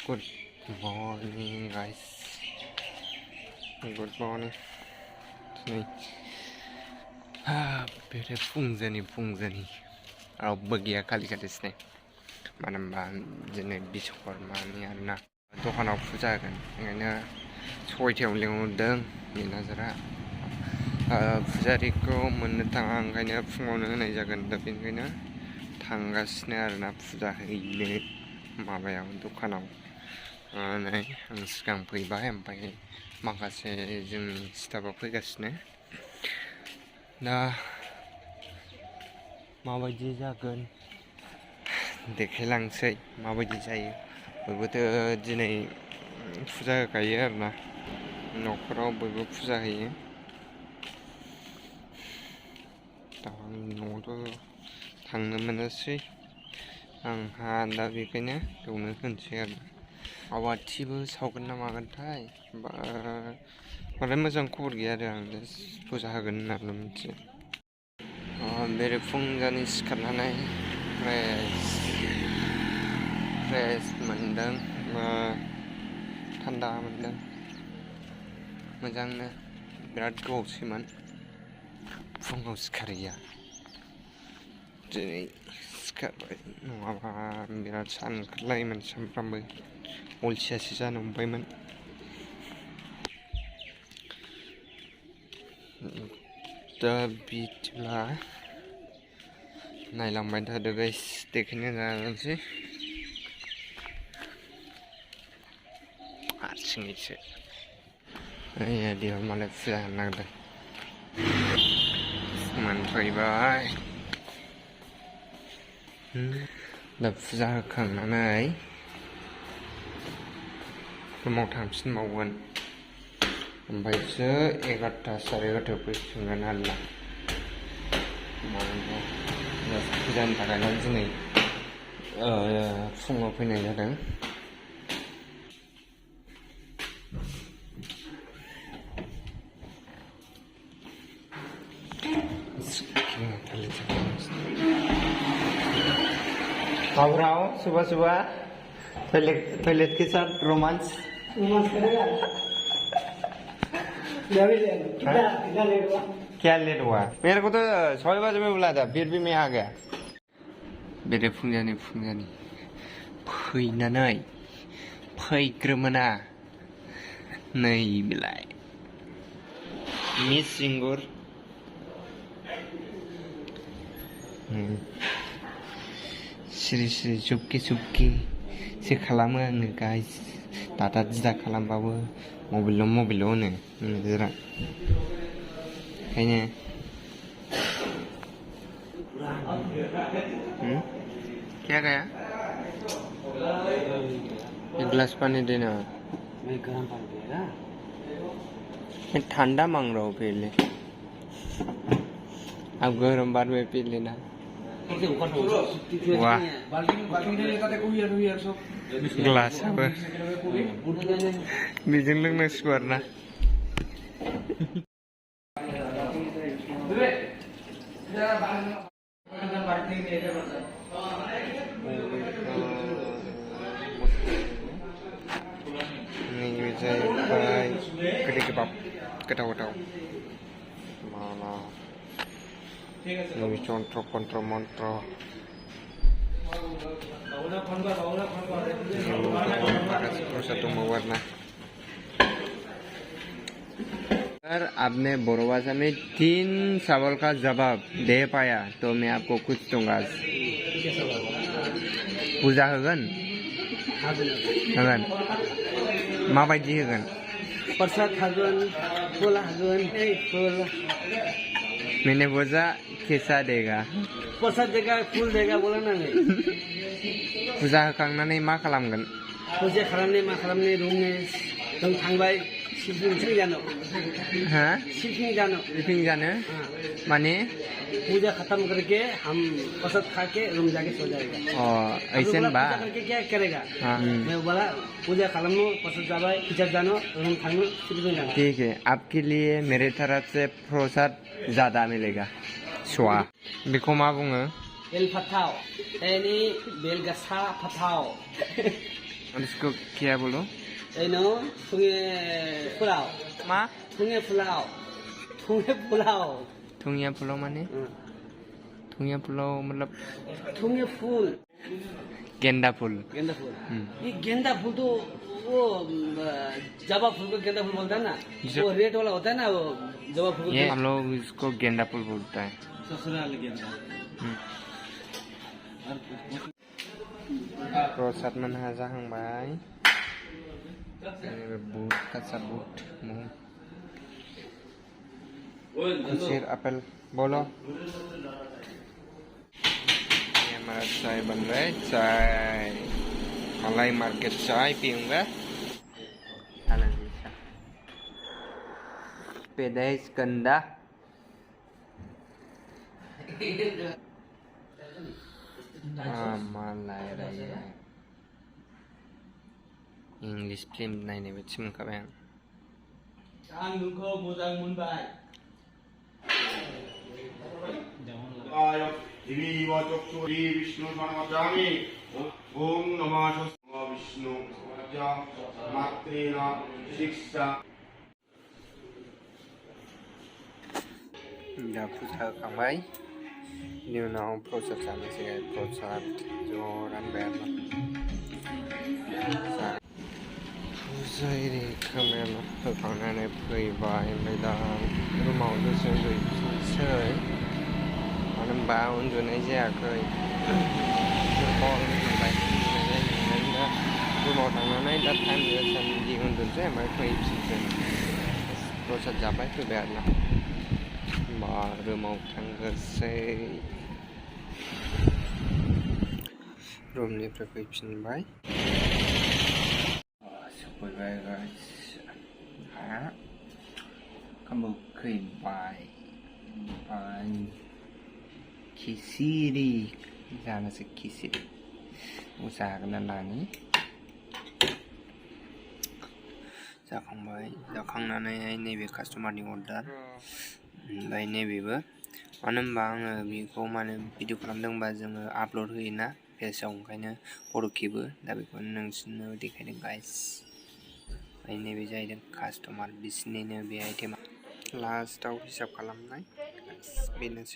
Good morning, guys. Good morning. Today, bere fungzani. Bagiya kali kadisne. Manamba jene Vishwakarma ni arna. Dokanaw puja hoगोन. Oंखायनो 6थायाव लिंहरदों मेनेजारा. पुजारिखौ मोननो थाङा ओंखायनो फुङावनो होनाय जागोन दा बेनिखायनो थांगासिनो आरोना पुजा हैनो माबायाव दखानाव. नै आं सिगां फैबाय ओमफ्राय माखासे जोंनि स्टाफा फैगासिनो. दा माबायदि जागोन देखायलांसै माबायदि जायो. बयबोथ' दिनै पुजा होखायो आरोना न'खराव बयबो पुजा होयो. दा आं न'आवथ' थांनो मोनासै आंहा दा बेखायनो बेयावनो होनोसै आरो. आवाथिबो सावगोन ना मागोनथाय बांद्राय मोजां खबर गैया आरो आं पुजा होगोन होननानै मिथियो. बेरे फुंजानि सिखारनानै फ्रेस मोनदों, थान्दा मोनदों मोजांनो. बिराद गोबावसैमोन फुङाव सिखारैया. दिनै सिखारबाय नङाबा बिराद सान ओंखारलायोमोन सानफ्रामबो. अलसियासो जानो हमबायमोन. दा बिदिब्ला नायलांबाय थादो गाइस, देखायनो नाजानोसै हारसिङैसो. देहा मालाय फुजा होनो नागिरदों. मोनफैबाय. दा फुजा होखांनानै रुमाव थांफिनबावगोन ओमफ्रायसो 11ता साराय 11तायाव फैफिनगोन आरोना. फुजानि थाखायनो दिनै फुङाव फैनाय जादों. आओ सुबह टॉयलेट के साथ रोमांस करेगा. क्या लेट हुआ? मेरे को तो 6 बजे में बुलाया था, फिर भी मैं आ गया. बेरे फुंजानि फैनानै फैग्रोमोना नै बिलाय मिस सिंगुर. सिरि चुपके से खालामो आङो गाइस. दादा दिदा खालामबाबो मबाइल होनो नोंजोरा. ओंखायनो क्या गया? एक गिलास पानी देना. मैं गर्म पानी देगा. मैं ठंडा मांग रहा हूँ पहले. अब गर्म बाद में पी लेना. वाह ग्लासाबो बेजों लोंनांसिगौ आरोना. नैबे जाहैबाय गोदै गोबाब गोथाव माला नैबे जन्त्र मन्त्र माखासे प्रसाद दंबावो आरोना. अगर आपने बोरो भाषा में 3 सवाल का जवाब दे पाया तो मैं आपको कुछ दूंगा. पूजा होगोन माबायदि होगोन? प्रसाद होगोन, फुल होगोन. मैंने बोला कैसा देगा? प्रसाद देगा, फुल देगा बोला ना. पुजा होखांनानै मा खालामगोन? पुजा खालामनानै मा खालामनानै रुम थांबाय सिपिं जानो. सिपिं जानो माने पूजा खत्म करके हम प्रसाद खा के रूम जाके सो जाएगा. ऐसे बा करके क्या करेगा? मैं बोला पूजा खालामनो प्रसाद जाबाय खिचड़ जानो रूम थांनो सिपिं जानो. ठीक है, आपके लिए मेरे तरफ से प्रसाद ज्यादा मिलेगा. स्वा बेखौ मा बुङो? बेल फाथाव. ini बेल गासा फाथाव. और इसको क्या बोलो? नो थुंगे पुलाव माँ? थुंगे पुलाव थुंगे पुलाव थुंगिया पुलाव माने? थुंगिया पुलाव मतलब थुंगे फूल गेंदा फूल। ये गेंदा फूल तो वो जवा फूल को गेंदा फूल बोलता है ना, वो रेड वाला होता है ना, वो जवा फूल ये हम लोग इसको गेंदा फूल बोलता है। ससुराल गेंदा। प्रसाद मोनहा जाहांबाय बुट काचा बुट खुसेर आपेल बोलो। ये हमारा चाय बन रहा है, चाय मलाई मार्केट चाय पीऊंगा। पेदाइश गंदा मलाई रही इंग्लिश फिल्म नायनो बायदि मोनखाबाय आं नोंखौ मोजां मोनबाय। विष्णु समवचामि ओम नमः विष्णु मात्रेण शिक्षा। दा फुजा होखांबाय, बिनि उनाव प्रसाद जानोसै। प्रसाद ज' रानबाय आरो फुजा एरि होखांनानै फैबाय, ओमफ्राय दा रुमाव दसे उन्दुफिनसै। मानो होनबा उन्दुनाय जायाखै, रुमाव थांनानै दा टाइम जासान्दि उन्दुनोसै, ओमफ्राय फैफिनसै। प्रसाद जाबाय फैबाय आरोना, होमबा रुमाव थांनोसै। रुमनिफ्राय फैफिनबाय, सफैबाय गाइस। ओंखाम उखैबाय, ओमफ्राय खिसिरि जानोसै। खिसिरि जागोन होननानै जाखांनानै नैबे कास्टमारनि अर्डार, ओमफ्राय नैबेबो। मानो होनबा आङो बेखौ भिडिअ खालामदोंबा जोङो आपल'ड होयोना पेजआव, ओंखायनो फट' खेबो। दा बेखौनो नोंसोरनो देखायदों गाइस। ओमफ्राय नैबे जाहैदों कास्टमार, बिसोरनिनो बे आइटेमा। लास्टआव हिसाब खालामनाय बेनोसै।